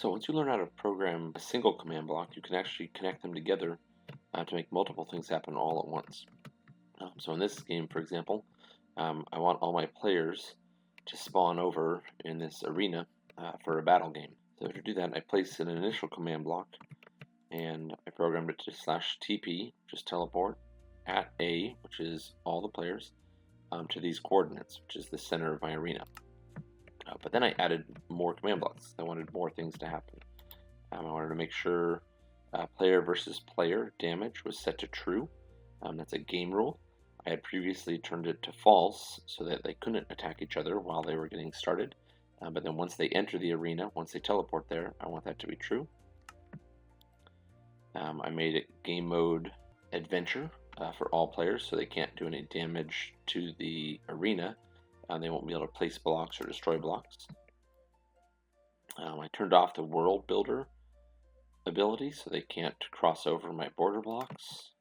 So once you learn how to program a single command block, you can actually connect them together to make multiple things happen all at once. So in this game, for example, I want all my players to spawn over in this arena for a battle game. So to do that, I place an initial command block, and I programmed it to /TP, which is teleport, at A, which is all the players, to these coordinates, which is the center of my arena. But then I added more command blocks. I wanted more things to happen. I wanted to make sure player versus player damage was set to true. That's a game rule. I had previously turned it to false so that they couldn't attack each other while they were getting started. But then once they enter the arena, once they teleport there, I want that to be true. I made it game mode adventure for all players, so they can't do any damage to the arena. They won't be able to place blocks or destroy blocks. I turned off the world builder ability so they can't cross over my border blocks.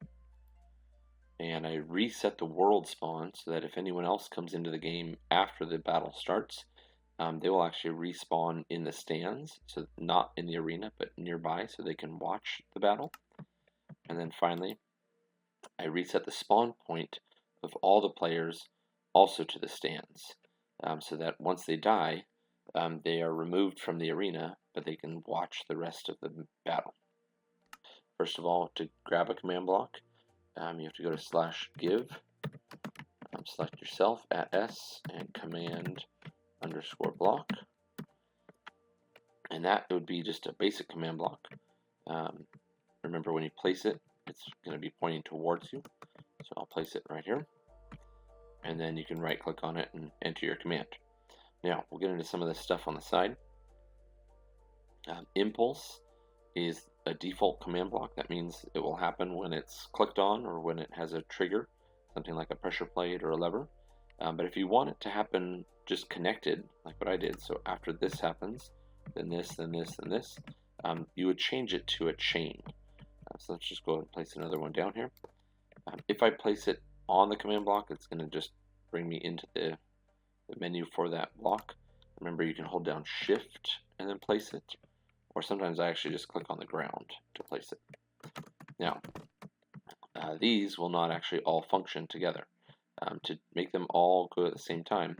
And I reset the world spawn so that if anyone else comes into the game after the battle starts, they will actually respawn in the stands, so not in the arena, but nearby, so they can watch the battle. And then finally, I reset the spawn point of all the players also to the stands, so that once they die, they are removed from the arena, but they can watch the rest of the battle. First of all, to grab a command block, you have to go to /give, select yourself at S, and command_block. And that would be just a basic command block. Remember, when you place it, it's going to be pointing towards you. So I'll place it right here. And then you can right click on it and enter your command. Now, we'll get into some of this stuff on the side. Impulse is a default command block. That means it will happen when it's clicked on or when it has a trigger, something like a pressure plate or a lever. But if you want it to happen just connected, like what I did, so after this happens, then this, then this, then this, you would change it to a chain. So let's just go ahead and place another one down here. If I place it on the command block, it's going to just bring me into the menu for that block. Remember, you can hold down Shift and then place it, or sometimes I actually just click on the ground to place it. Now, these will not actually all function together. To make them all go at the same time,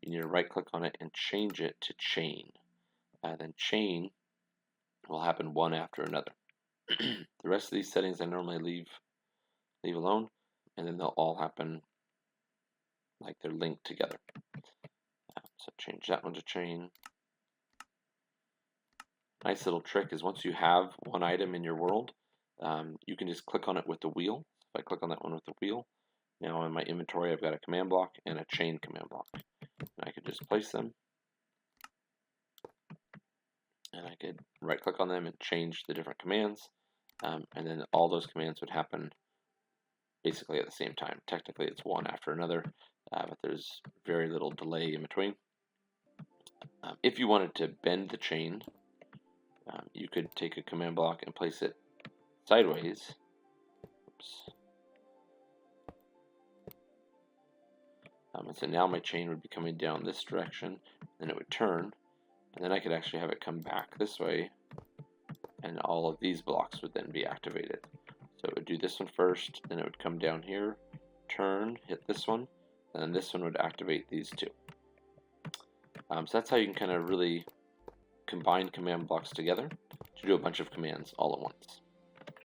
you need to right click on it and change it to chain. Then chain will happen one after another. The rest of these settings I normally leave alone, and then they'll all happen like they're linked together. So change that one to chain. Nice little trick is once you have one item in your world, you can just click on it with the wheel. If I click on that one with the wheel, now in my inventory I've got a command block and a chain command block. And I could just place them, and I could right click on them and change the different commands, and then all those commands would happen basically at the same time. Technically it's one after another, but there's very little delay in between. If you wanted to bend the chain, you could take a command block and place it sideways. Oops. And so now my chain would be coming down this direction, then it would turn, and then I could actually have it come back this way, and all of these blocks would then be activated. So it would do this one first, then it would come down here, turn, hit this one, and then this one would activate these two. So that's how you can kind of really combine command blocks together to do a bunch of commands all at once.